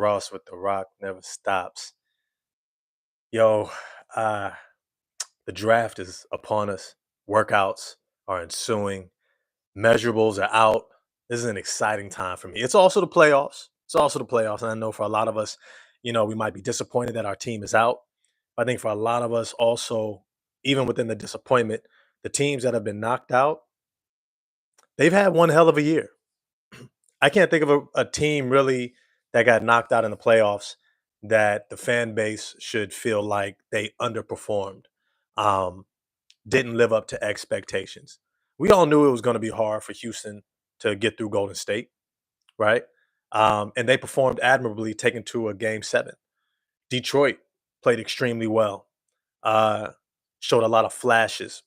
Ross with The Rock Never Stops. Yo, uh, the draft is upon us. Workouts are ensuing. Measurables are out. This is an exciting time for me. It's also the playoffs. It's also the playoffs. And I know for a lot of us, we might be disappointed that our team is out. I think for a lot of us also, even within the disappointment, the teams that have been knocked out, they've had one hell of a year. I can't think of a team really that got knocked out in the playoffs that the fan base should feel like they underperformed, um, didn't live up to expectations. We all knew it was going to be hard for Houston to get through Golden State, right? And they performed admirably, taking to a game 7. Detroit played extremely well, uh, showed a lot of flashes.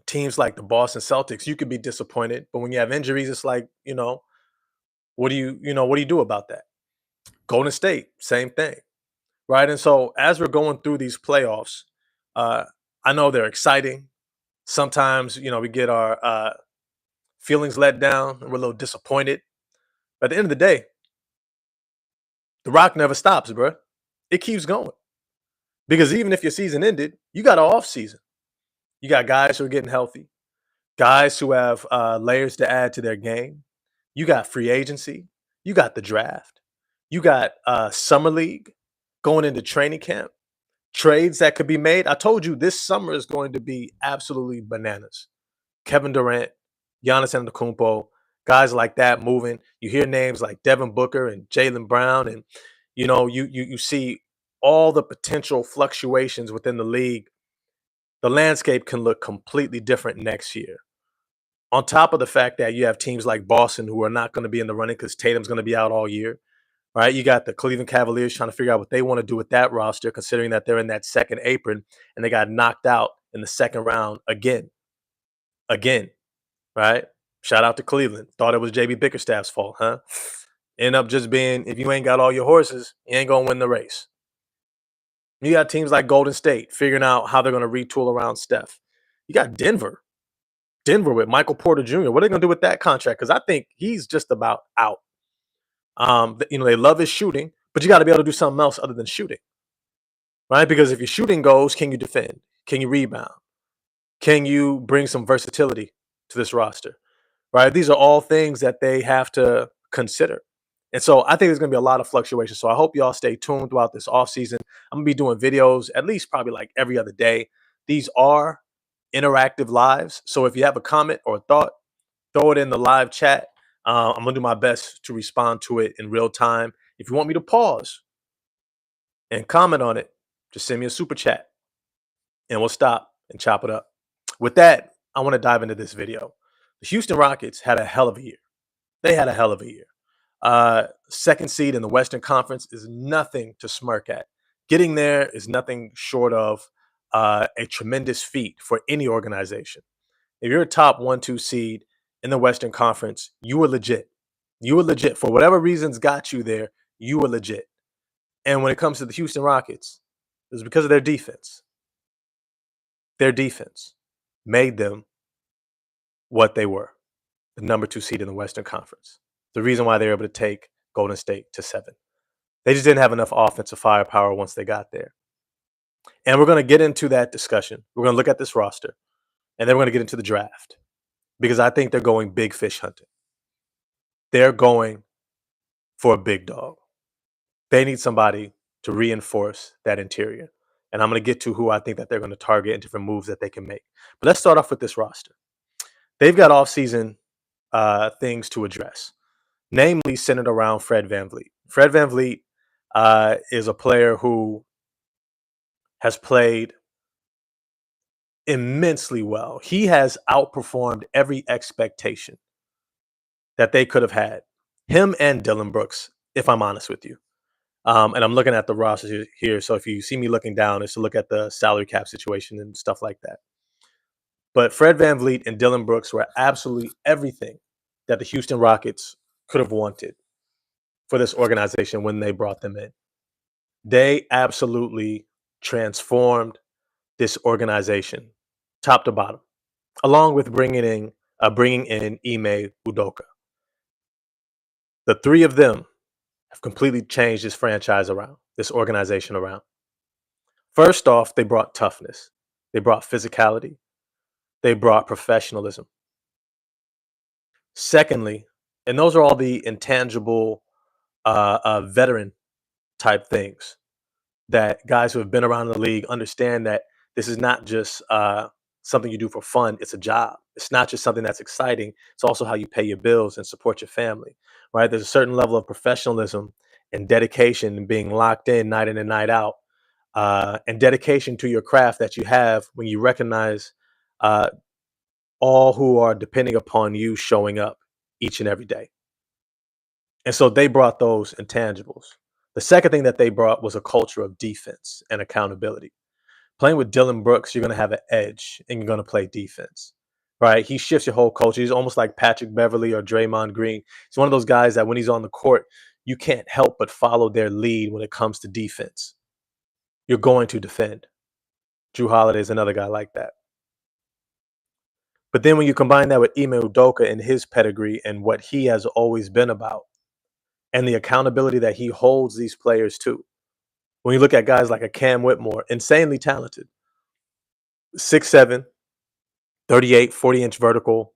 Teams like the Boston Celtics, you could be disappointed, but when you have injuries, it's like, what do you do about that? Golden State, same thing, right? And so as we're going through these playoffs, uh, I know they're exciting. Sometimes, we get our feelings let down and we're a little disappointed. But at the end of the day, the rock never stops, bro. It keeps going because even if your season ended, you got an off season. You got guys who are getting healthy, guys who have layers to add to their game. You got free agency. You got the draft. You got summer league going into training camp. Trades that could be made. I told you this summer is going to be absolutely bananas. Kevin Durant, Giannis Antetokounmpo, guys like that moving. You hear names like Devin Booker and Jalen Brown, and you see all the potential fluctuations within the league. The landscape can look completely different next year. On top of the fact that you have teams like Boston who are not going to be in the running because Tatum's going to be out all year, right? You got the Cleveland Cavaliers trying to figure out what they want to do with that roster, considering that they're in that second apron and they got knocked out in the second round again, right? Shout out to Cleveland. Thought it was JB Bickerstaff's fault, huh? End up just being, if you ain't got all your horses, you ain't gonna win the race. You got teams like Golden State figuring out how they're gonna retool around Steph. You got Denver with Michael Porter Jr. What are they gonna do with that contract? Because I think he's just about out. They love his shooting, but you got to be able to do something else other than shooting, right? Because if your shooting goes, can you defend? Can you rebound? Can you bring some versatility to this roster? Right? These are all things that they have to consider. And so I think there's going to be a lot of fluctuation. So I hope y'all stay tuned throughout this off season. I'm going to be doing videos at least probably like every other day. These are interactive lives. So if you have a comment or a thought, throw it in the live chat. I'm going to do my best to respond to it in real time. If you want me to pause and comment on it, just send me a super chat and we'll stop and chop it up. With that, I want to dive into this video. The Houston Rockets had a hell of a year. They had a hell of a year. Second seed in the Western Conference is nothing to smirk at. Getting there is nothing short of a tremendous feat for any organization. If you're a top 1-2 seed in the Western Conference, you were legit. You were legit. For whatever reasons got you there, you were legit. And when it comes to the Houston Rockets, it was because of their defense. Their defense made them what they were, the number 2 seed in the Western Conference. The reason why they were able to take Golden State to 7. They just didn't have enough offensive firepower once they got there. And we're going to get into that discussion. We're going to look at this roster, and then we're going to get into the draft because I think they're going big fish hunting. They're going for a big dog. They need somebody to reinforce that interior. And I'm going to get to who I think that they're going to target and different moves that they can make. But let's start off with this roster. They've got offseason things to address, namely centered around Fred VanVleet. Fred VanVleet is a player who has played immensely well. He has outperformed every expectation that they could have had. Him and Dylan Brooks, if I'm honest with you. And I'm looking at the roster here. So if you see me looking down, it's to look at the salary cap situation and stuff like that. But Fred VanVleet and Dylan Brooks were absolutely everything that the Houston Rockets could have wanted for this organization when they brought them in. They absolutely transformed this organization, top to bottom, along with bringing in Ime Udoka. The three of them have completely changed this franchise around, this organization around. First off, they brought toughness, they brought physicality, they brought professionalism. Secondly, and those are all the intangible veteran type things that guys who have been around the league understand that this is not just something you do for fun. It's a job. It's not just something that's exciting. It's also how you pay your bills and support your family, right? There's a certain level of professionalism and dedication and being locked in and night out, and dedication to your craft that you have when you recognize uh, all who are depending upon you showing up each and every day. And so they brought those intangibles. The second thing that they brought was a culture of defense and accountability. Playing with Dylan Brooks, you're going to have an edge and you're going to play defense, right? He shifts your whole culture. He's almost like Patrick Beverly or Draymond Green. He's one of those guys that when he's on the court, you can't help but follow their lead when it comes to defense. You're going to defend. Drew Holiday is another guy like that. But then when you combine that with Ime Udoka and his pedigree and what he has always been about and the accountability that he holds these players to, when you look at guys like a Cam Whitmore, insanely talented, 6'7", 38, 40-inch vertical,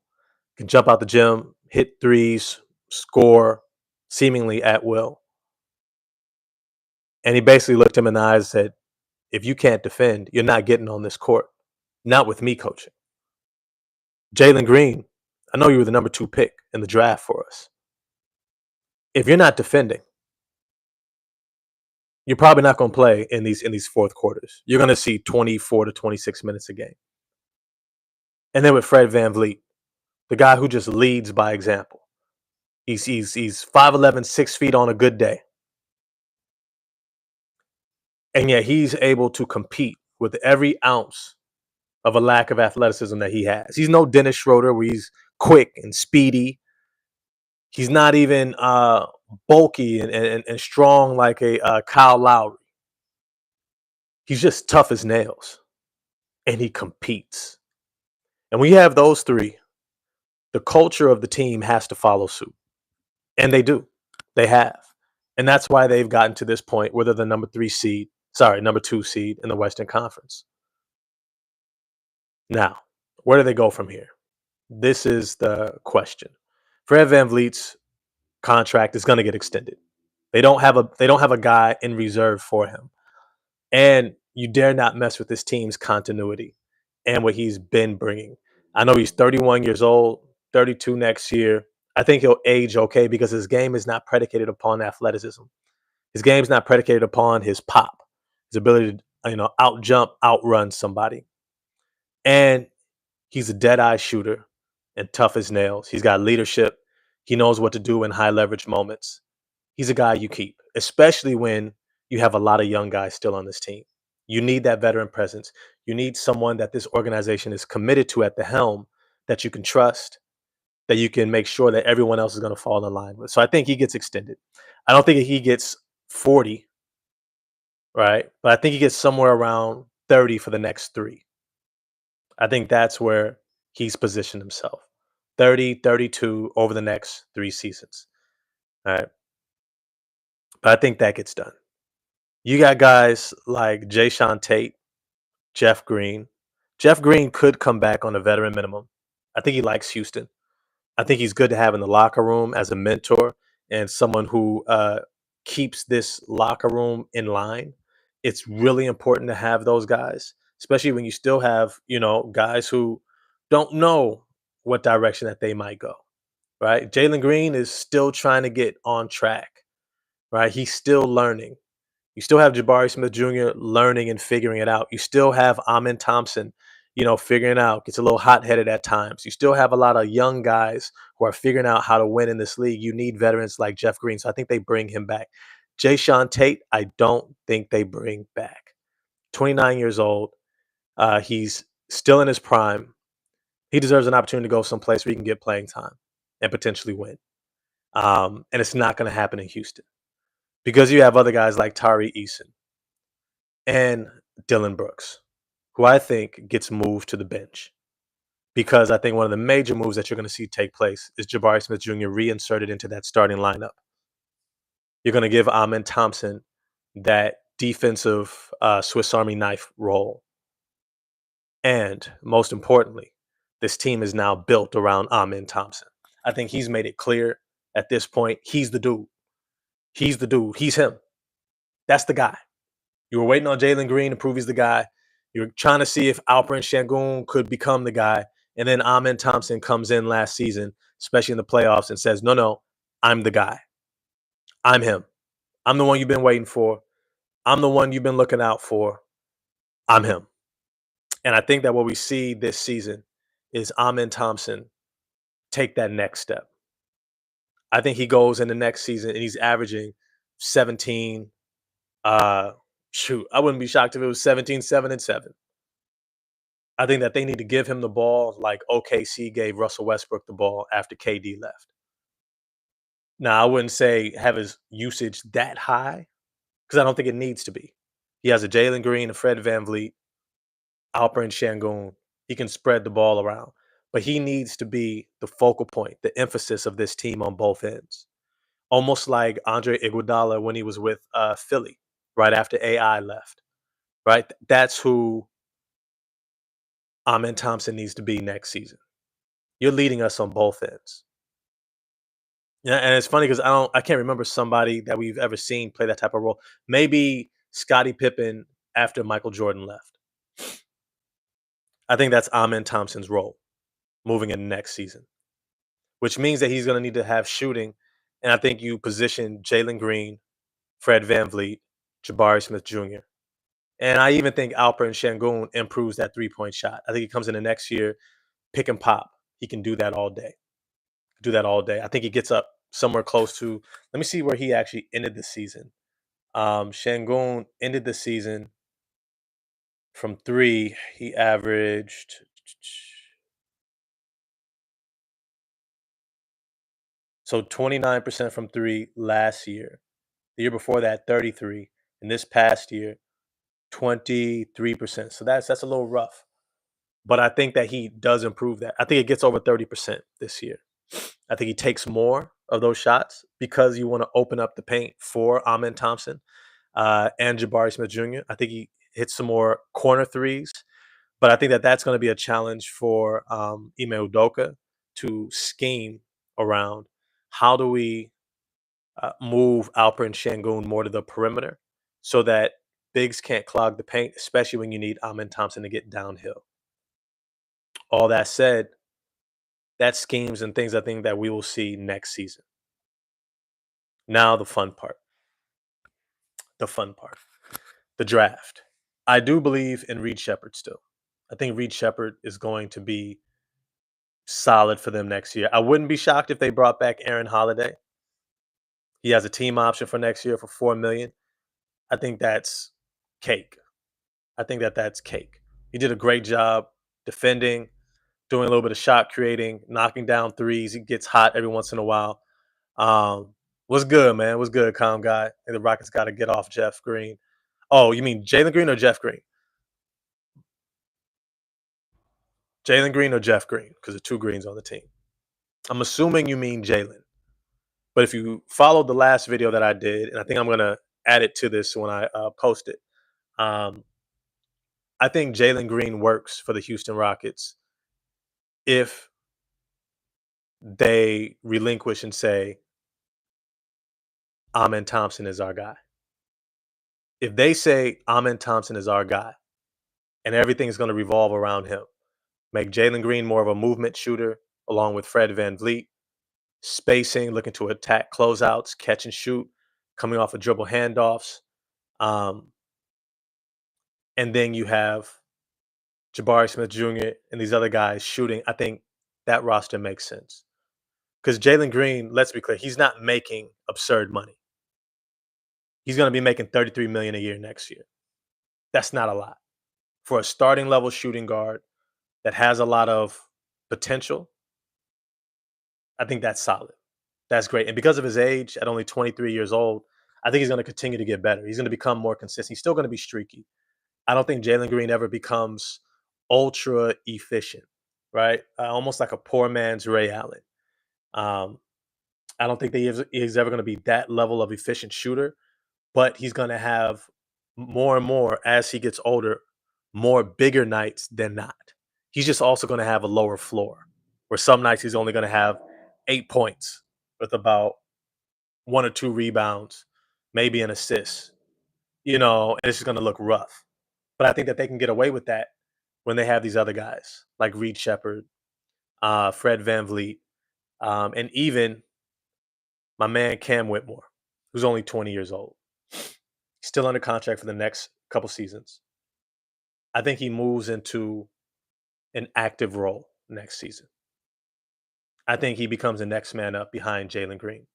can jump out the gym, hit threes, score seemingly at will. And he basically looked him in the eyes and said, if you can't defend, you're not getting on this court. Not with me coaching. Jalen Green, I know you were the number 2 pick in the draft for us. If you're not defending, you're probably not going to play in these fourth quarters. You're going to see 24 to 26 minutes a game. And then with Fred VanVleet, the guy who just leads by example. He's 5'11", 6 feet on a good day. And yet he's able to compete with every ounce of a lack of athleticism that he has. He's no Dennis Schroeder where he's quick and speedy. He's not even bulky and strong like a Kyle Lowry. He's just tough as nails, and he competes. And when you have those three, the culture of the team has to follow suit. And they do. They have. And that's why they've gotten to this point where they're the number 2 seed in the Western Conference. Now, where do they go from here? This is the question. Fred VanVleet's contract is going to get extended. They don't have a guy in reserve for him. And you dare not mess with this team's continuity and what he's been bringing. I know he's 31 years old, 32 next year. I think he'll age okay because his game is not predicated upon athleticism. His game's not predicated upon his pop, his ability to, out jump, outrun somebody. And he's a dead-eye shooter and tough as nails. He's got leadership. He knows what to do in high leverage moments. He's a guy you keep, especially when you have a lot of young guys still on this team. You need that veteran presence. You need someone that this organization is committed to at the helm that you can trust, that you can make sure that everyone else is going to fall in line with. So I think he gets extended. I don't think he gets 40, right? But I think he gets somewhere around 30 for the next 3. I think that's where he's positioned himself. 30, 32 over the next 3 seasons. All right. But I think that gets done. You got guys like Jayshawn Tate, Jeff Green. Jeff Green could come back on a veteran minimum. I think he likes Houston. I think he's good to have in the locker room as a mentor and someone who keeps this locker room in line. It's really important to have those guys, especially when you still have, guys who don't know what direction that they might go, right? Jalen Green is still trying to get on track, right? He's still learning. You still have Jabari Smith Jr. learning and figuring it out. You still have Amin Thompson, figuring it out. Gets a little hot-headed at times. You still have a lot of young guys who are figuring out how to win in this league. You need veterans like Jeff Green. So I think they bring him back. Jayshawn Tate, I don't think they bring back. 29 years old. He's still in his prime. He deserves an opportunity to go someplace where he can get playing time and potentially win. And it's not going to happen in Houston because you have other guys like Tari Eason and Dylan Brooks, who I think gets moved to the bench. Because I think one of the major moves that you're going to see take place is Jabari Smith Jr. reinserted into that starting lineup. You're going to give Amin Thompson that defensive Swiss Army knife role. And most importantly, this team is now built around Amin Thompson. I think he's made it clear at this point he's the dude. He's the dude. He's him. That's the guy. You were waiting on Jalen Green to prove he's the guy. You're trying to see if Alperen Şengün could become the guy. And then Amin Thompson comes in last season, especially in the playoffs, and says, no, I'm the guy. I'm him. I'm the one you've been waiting for. I'm the one you've been looking out for. I'm him. And I think that what we see this season is Amin Thompson take that next step. I think he goes in the next season and he's averaging 17. Shoot, I wouldn't be shocked if it was 17, 7, and 7. I think that they need to give him the ball like OKC gave Russell Westbrook the ball after KD left. Now, I wouldn't say have his usage that high because I don't think it needs to be. He has a Jalen Green, a Fred VanVleet, Alperen Şengün. He can spread the ball around, but he needs to be the focal point, the emphasis of this team on both ends. Almost like Andre Iguodala when he was with Philly right after AI left. Right, that's who Amin Thompson needs to be next season. You're leading us on both ends. Yeah, and it's funny because I can't remember somebody that we've ever seen play that type of role. Maybe Scottie Pippen after Michael Jordan left. I think that's Amin Thompson's role moving in next season, which means that he's going to need to have shooting. And I think you position Jalen Green, Fred VanVleet, Jabari Smith Jr. And I even think Alperen Şengün improves that 3-point shot. I think he comes in the next year, pick and pop. He can do that all day. Do that all day. I think he gets up somewhere close to. Let me see where he actually ended the season. Şengün ended the season from three. He averaged. So 29% from three last year. The year before that, 33. And this past year, 23%. So that's a little rough. But I think that he does improve that. I think it gets over 30% this year. I think he takes more of those shots because you want to open up the paint for Amin Thompson and Jabari Smith Jr. I think he hits some more corner threes, but I think that that's going to be a challenge for Ime Udoka to scheme around. How do we move Alperen Şengün more to the perimeter so that bigs can't clog the paint, especially when you need Amin Thompson to get downhill. All that said, that's schemes and things I think that we will see next season. Now the fun part. The fun part. The draft. I do believe in Reed Shepherd still. I think Reed Shepherd is going to be solid for them next year. I wouldn't be shocked if they brought back Aaron Holiday. He has a team option for next year for $4 million. I think that's cake. I think that that's cake. He did a great job defending, doing a little bit of shot creating, knocking down threes. He gets hot every once in a while. What's good, man? What's good, calm guy? And the Rockets got to get off Jeff Green. Oh, you mean Jalen Green or Jeff Green? Jalen Green or Jeff Green? Because there's two Greens on the team. I'm assuming you mean Jalen. But if you followed the last video that I did, and I think I'm going to add it to this when I post it, um, I think Jalen Green works for the Houston Rockets if they relinquish and say, Amin Thompson is our guy. If they say Amin Thompson is our guy and everything is going to revolve around him, make Jalen Green more of a movement shooter along with Fred VanVleet, spacing, looking to attack closeouts, catch and shoot, coming off of dribble handoffs. And then you have Jabari Smith Jr. and these other guys shooting. I think that roster makes sense. Because Jalen Green, let's be clear, he's not making absurd money. He's going to be making $33 million a year next year. That's not a lot. For a starting level shooting guard that has a lot of potential, I think that's solid. That's great. And because of his age, at only 23 years old, I think he's going to continue to get better. He's going to become more consistent. He's still going to be streaky. I don't think Jalen Green ever becomes ultra efficient, right? Almost like a poor man's Ray Allen. I don't think he's ever going to be that level of efficient shooter, but he's going to have more and more as he gets older, more bigger nights than not. He's just also going to have a lower floor, where some nights he's only going to have 8 points with about one or two rebounds, maybe an assist, and it's just going to look rough. But I think that they can get away with that when they have these other guys like Reed Shepard, Fred Van Vliet, and even my man Cam Whitmore, who's only 20 years old. He's still under contract for the next couple seasons. I think he moves into an active role next season. I think he becomes the next man up behind Jalen Green.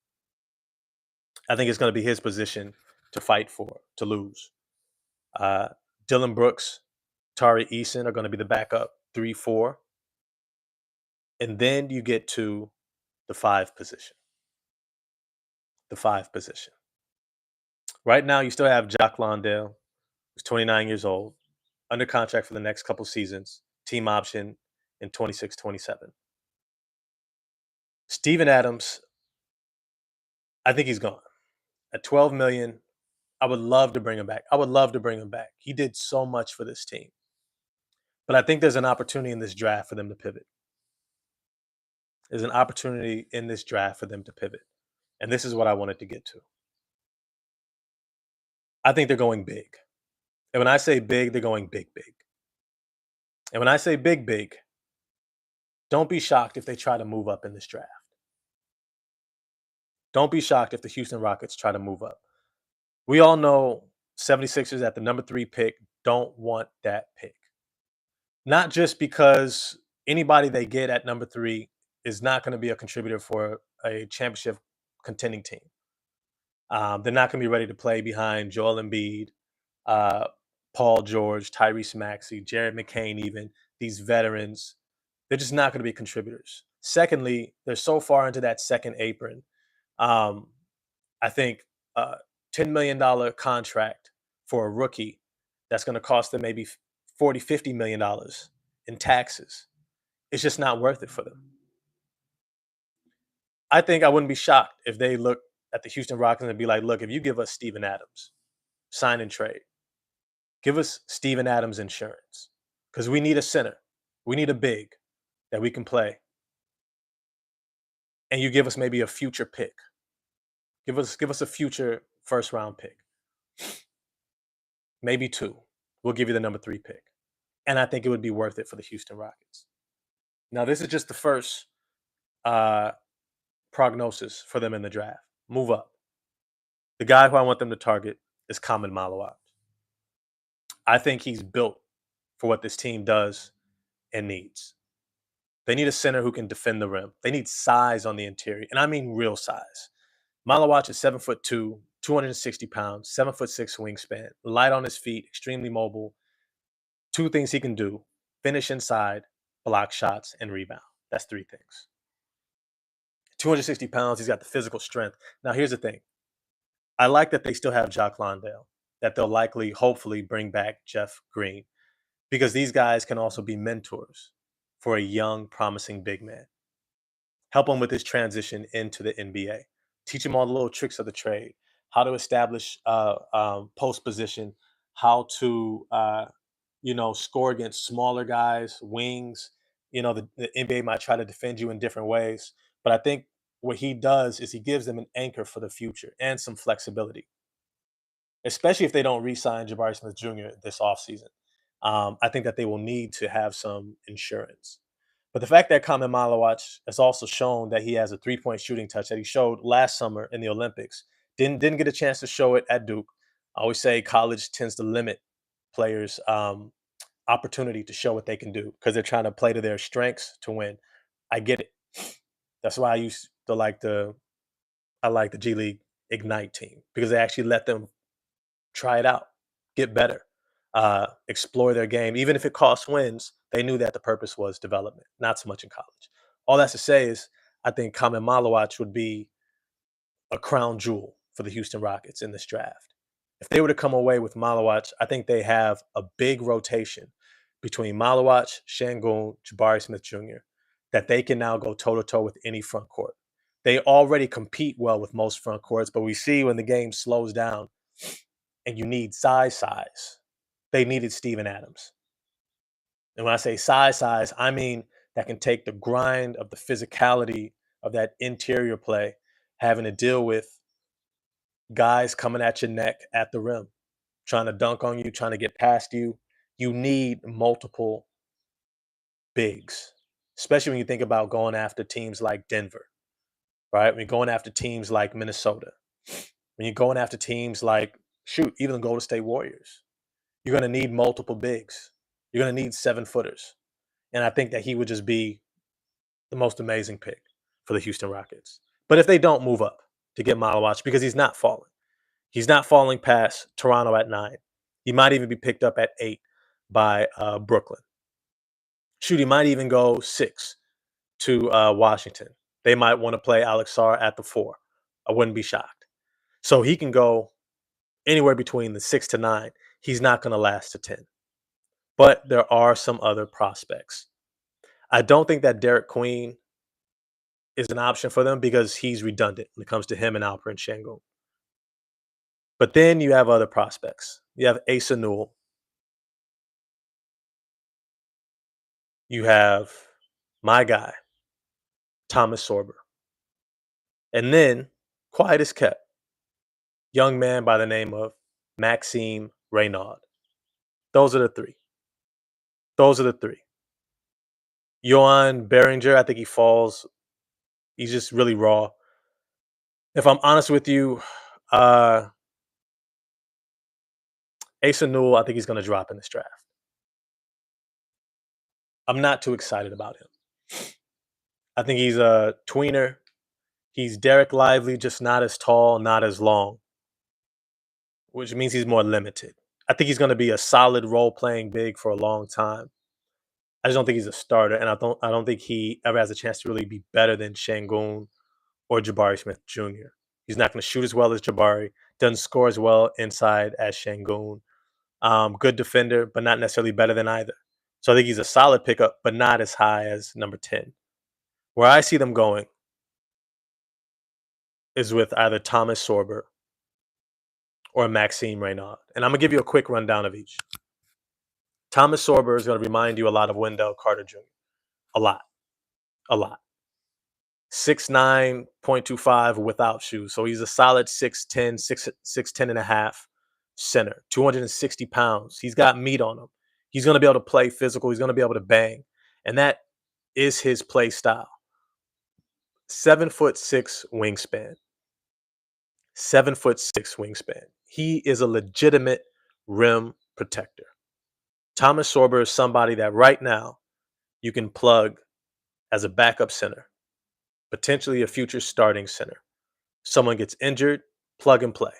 I think it's going to be his position to fight for, to lose. Uh, Dylan Brooks, Tari Eason are going to be the backup 3, 4. And then you get to the 5 position. The 5 position. Right now, you still have Jock Londale, who's 29 years old, under contract for the next couple seasons, team option in 26, 27. Steven Adams, I think he's gone. At 12 million, I would love to bring him back. I would love to bring him back. He did so much for this team. But I think there's an opportunity in this draft for them to pivot. There's an opportunity in this draft for them to pivot. And this is what I wanted to get to. I think they're going big. And when I say big, they're going big, big. And when I say big, big, don't be shocked if they try to move up in this draft. Don't be shocked if the Houston Rockets try to move up. We all know 76ers at the number 3 pick don't want that pick. Not just because anybody they get at number 3 is not going to be a contributor for a championship contending team. They're not going to be ready to play behind Joel Embiid, Paul George, Tyrese Maxey, Jared McCain, even these veterans. They're just not going to be contributors. Secondly, they're so far into that second apron. I think $10 million contract for a rookie that's going to cost them maybe $40, $50 million in taxes. It's just not worth it for them. I think I wouldn't be shocked if they look at the Houston Rockets and be like, look, if you give us Steven Adams, sign and trade, give us Steven Adams insurance because we need a center. We need a big that we can play. And you give us maybe a future pick. Give us a future first round pick. Maybe 2. We'll give you the number 3 pick. And I think it would be worth it for the Houston Rockets. Now, this is just the first prognosis for them in the draft. Move up. The guy who I want them to target is Kamen Malawat. I think he's built for what this team does and needs. They need a center who can defend the rim. They need size on the interior, and I mean real size. Malawat is 7'2", 260 pounds, 7'6" wingspan, light on his feet, extremely mobile. 2 things he can do: finish inside, block shots, and rebound. That's 3 things. 260 pounds, he's got the physical strength. Now, here's the thing. I like that they still have Jock Londale, that they'll likely, hopefully, bring back Jeff Green, because these guys can also be mentors for a young, promising big man. Help him with his transition into the NBA. Teach him all the little tricks of the trade, how to establish post position, how to score against smaller guys, wings. The NBA might try to defend you in different ways, but I think what he does is he gives them an anchor for the future and some flexibility, especially if they don't re-sign Jabari Smith Jr. this offseason. I think that they will need to have some insurance. But the fact that Kamen Malawat has also shown that he has a 3-point shooting touch that he showed last summer in the Olympics. Didn't get a chance to show it at Duke. I always say college tends to limit players' opportunity to show what they can do because they're trying to play to their strengths to win. I get it. That's why I used to like the G League Ignite team because they actually let them try it out, get better, explore their game. Even if it costs wins, they knew that the purpose was development, not so much in college. All that's to say is I think Kamen Malawat would be a crown jewel for the Houston Rockets in this draft. If they were to come away with Malawat, I think they have a big rotation between Malawat, Şengün, Jabari Smith Jr. that they can now go toe-to-toe with any front court. They already compete well with most front courts, but we see when the game slows down and you need size, they needed Steven Adams. And when I say size, I mean that can take the grind of the physicality of that interior play, having to deal with guys coming at your neck at the rim, trying to dunk on you, trying to get past you. You need multiple bigs, especially when you think about going after teams like Denver, right? When you're going after teams like Minnesota, when you're going after teams like, shoot, even the Golden State Warriors, you're going to need multiple bigs. You're going to need 7 footers. And I think that he would just be the most amazing pick for the Houston Rockets. But if they don't move up to get Malawach, because he's not falling past Toronto at 9. He might even be picked up at 8 by Brooklyn. Shoot, he might even go 6 to Washington. They might want to play Alex Sarr at the 4. I wouldn't be shocked. So he can go anywhere between the 6 to 9. He's not going to last to 10. But there are some other prospects. I don't think that Derek Queen is an option for them because he's redundant when it comes to him and Alperen Sengun. But then you have other prospects. You have Asa Newell. You have my guy, Thomas Sorber. And then, quiet as kept, young man by the name of Maxime Reynaud. Those are the three. Those are the three. Johan Behringer, I think he falls. He's just really raw. If I'm honest with you, Asa Newell, I think he's going to drop in this draft. I'm not too excited about him. I think he's a tweener. He's Derek Lively, just not as tall, not as long, which means he's more limited. I think he's going to be a solid role playing big for a long time. I just don't think he's a starter, and I don't think he ever has a chance to really be better than Shangun or Jabari Smith Jr. He's not going to shoot as well as Jabari. Doesn't score as well inside as Shangun. Good defender, but not necessarily better than either. So I think he's a solid pickup, but not as high as number 10. Where I see them going is with either Thomas Sorber or Maxime Reynaud. And I'm going to give you a quick rundown of each. Thomas Sorber is going to remind you a lot of Wendell Carter Jr. A lot. A lot. 6'9", without shoes. So he's a solid 6'10", 6'10 and a half center. 260 pounds. He's got meat on him. He's going to be able to play physical. He's going to be able to bang. And that is his play style. 7'6" wingspan. 7'6" wingspan. He is a legitimate rim protector. Thomas Sorber is somebody that right now you can plug as a backup center, potentially a future starting center. Someone gets injured, plug and play.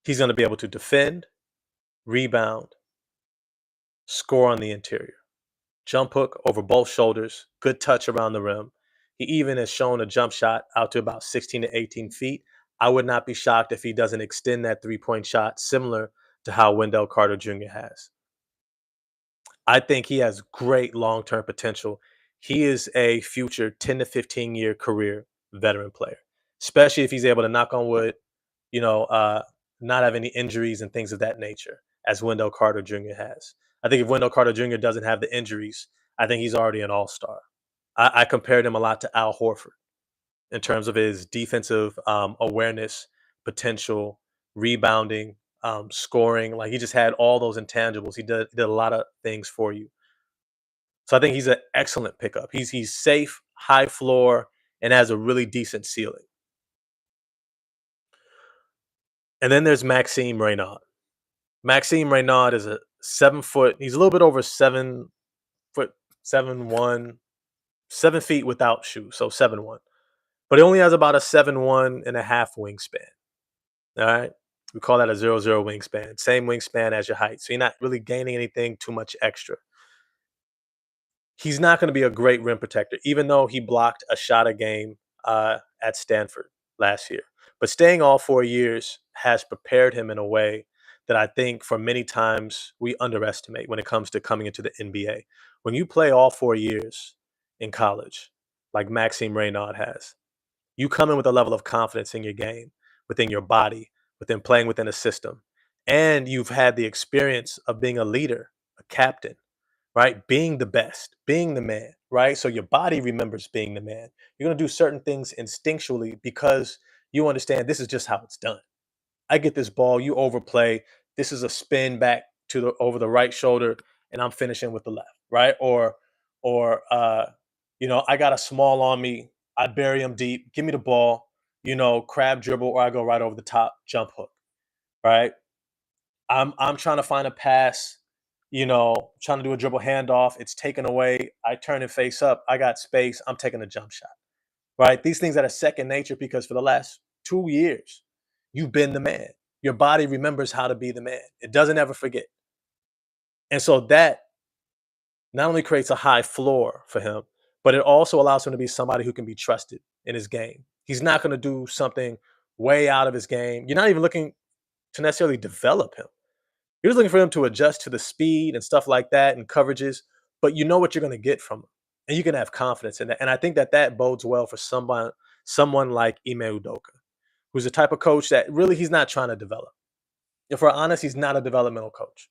He's going to be able to defend, rebound, score on the interior. Jump hook over both shoulders, good touch around the rim. He even has shown a jump shot out to about 16 to 18 feet. I would not be shocked if he doesn't extend that three-point shot similar to how Wendell Carter Jr. has. I think he has great long-term potential. He is a future 10 to 15-year career veteran player, especially if he's able to, knock on wood, you know, not have any injuries and things of that nature, as Wendell Carter Jr. has. I think if Wendell Carter Jr. doesn't have the injuries, I think he's already an all-star. I compared him a lot to Al Horford in terms of his defensive awareness, potential, rebounding, scoring. Like, he just had all those intangibles. He did a lot of things for you. So I think he's an excellent pickup. He's safe, high floor, and has a really decent ceiling. And then there's Maxime Reynaud. Maxime Reynaud is a 7 foot. He's a little bit over 7 foot, 7'1", 7 feet without shoes, so 7'1". But he only has about a 7'1" and a half wingspan. All right. We call that a 0-0 wingspan. Same wingspan as your height. So you're not really gaining anything too much extra. He's not going to be a great rim protector, even though he blocked a shot a game at Stanford last year. But staying all 4 years has prepared him in a way that I think for many times we underestimate when it comes to coming into the NBA. When you play all 4 years in college, like Maxime Reynaud has. You come in with a level of confidence in your game, within your body, within playing within a system, and you've had the experience of being a leader, a captain, right? Being the best, being the man, right? So your body remembers being the man. You're going to do certain things instinctually because you understand this is just how it's done. I get this ball, you overplay. This is a spin back to the over the right shoulder, and I'm finishing with the left, right? Or I got a small on me. I bury him deep. Give me the ball. Crab dribble, or I go right over the top, jump hook, right? I'm trying to find a pass. Trying to do a dribble handoff. It's taken away. I turn and face up. I got space. I'm taking a jump shot, right? These things that are second nature because for the last 2 years, you've been the man. Your body remembers how to be the man. It doesn't ever forget. And so that not only creates a high floor for him, but it also allows him to be somebody who can be trusted in his game. He's not going to do something way out of his game. You're not even looking to necessarily develop him. You're just looking for him to adjust to the speed and stuff like that and coverages, but you know what you're going to get from him. And you can have confidence in that. And I think that that bodes well for someone like Ime Udoka, who's the type of coach that really he's not trying to develop. If we're honest, he's not a developmental coach.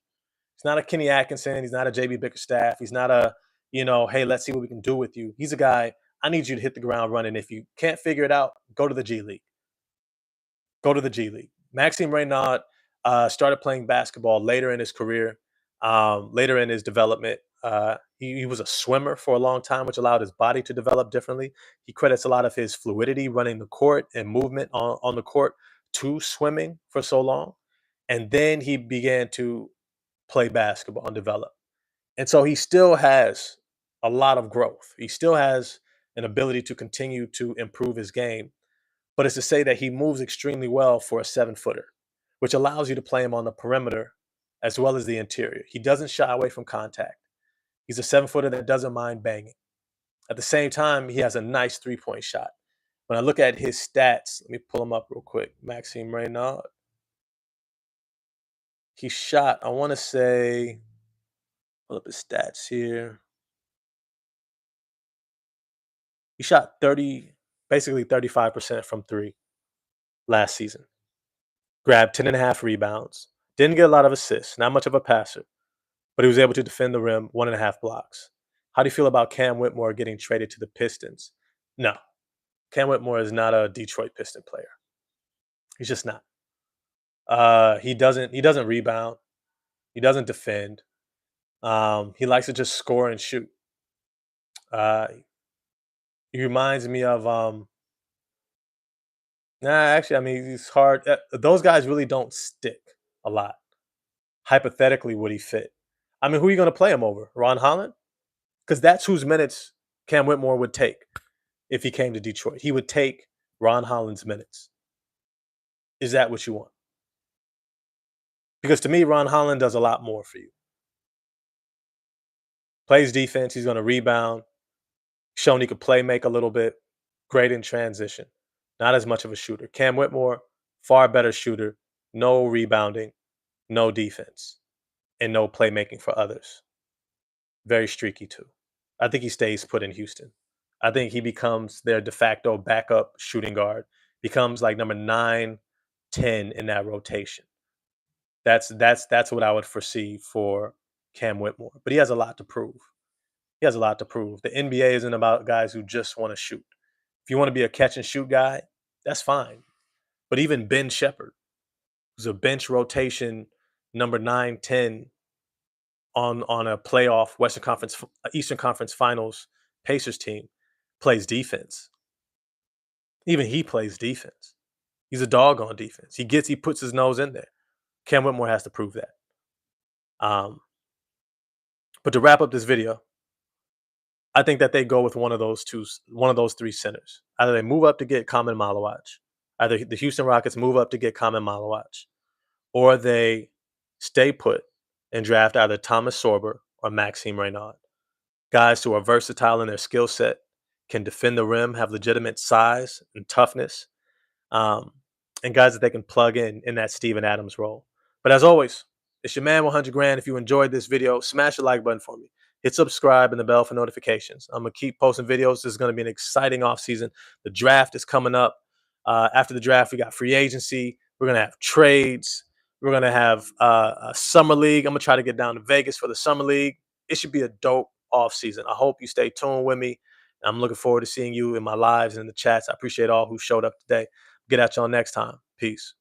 He's not a Kenny Atkinson. He's not a JB Bickerstaff. He's not hey, let's see what we can do with you. He's a guy, I need you to hit the ground running. If you can't figure it out, go to the G League. Go to the G League. Maxime Reynaud started playing basketball later in his career, later in his development. He was a swimmer for a long time, which allowed his body to develop differently. He credits a lot of his fluidity running the court and movement on the court to swimming for so long. And then he began to play basketball and develop. And so he still has a lot of growth. He still has an ability to continue to improve his game. But it's to say that he moves extremely well for a 7-footer, which allows you to play him on the perimeter as well as the interior. He doesn't shy away from contact. He's a 7-footer that doesn't mind banging. At the same time, he has a nice 3-point shot. When I look at his stats, let me pull him up real quick. Maxime Reynaud. He shot, I want to say, pull up his stats here. He shot 35% from three last season. Grabbed 10.5 rebounds. Didn't get a lot of assists. Not much of a passer. But he was able to defend the rim, 1.5 blocks. How do you feel about Cam Whitmore getting traded to the Pistons? No. Cam Whitmore is not a Detroit Piston player. He's just not. He doesn't rebound. He doesn't defend. He likes to just score and shoot. He reminds me of actually, I mean, he's hard. Those guys really don't stick a lot. Hypothetically, would he fit? I mean, who are you going to play him over? Ron Holland? Because that's whose minutes Cam Whitmore would take if he came to Detroit. He would take Ron Holland's minutes. Is that what you want? Because to me, Ron Holland does a lot more for you. Plays defense. He's going to rebound. Shown he could play make a little bit. Great in transition. Not as much of a shooter. Cam Whitmore, far better shooter. No rebounding. No defense. And no playmaking for others. Very streaky too. I think he stays put in Houston. I think he becomes their de facto backup shooting guard. Becomes like number 9, 10 in that rotation. That's what I would foresee for Cam Whitmore. But he has a lot to prove. He has a lot to prove. The NBA isn't about guys who just want to shoot. If you want to be a catch and shoot guy, that's fine. But even Ben Shepherd, who's a bench rotation number 9, 10 on a playoff Eastern Conference Finals Pacers team, plays defense. Even he plays defense. He's a dog on defense. He puts his nose in there. Cam Whitmore has to prove that. But to wrap up this video, I think that they go with one of those three centers. Either they move up to get Kamen Malawach, either the Houston Rockets move up to get Kamen Malawach, or they stay put and draft either Thomas Sorber or Maxime Reynaud. Guys who are versatile in their skill set, can defend the rim, have legitimate size and toughness, and guys that they can plug in that Steven Adams role. But as always, it's your man 100 Grand. If you enjoyed this video, smash the like button for me. hit subscribe and the bell for notifications. I'm gonna keep posting videos. This is gonna be an exciting off season. The draft is coming up. After the draft, we got free agency. We're gonna have trades. We're gonna have a summer league. I'm gonna try to get down to Vegas for the summer league. It should be a dope off season. I hope you stay tuned with me. I'm looking forward to seeing you in my lives and in the chats. I appreciate all who showed up today. Get at y'all next time. Peace.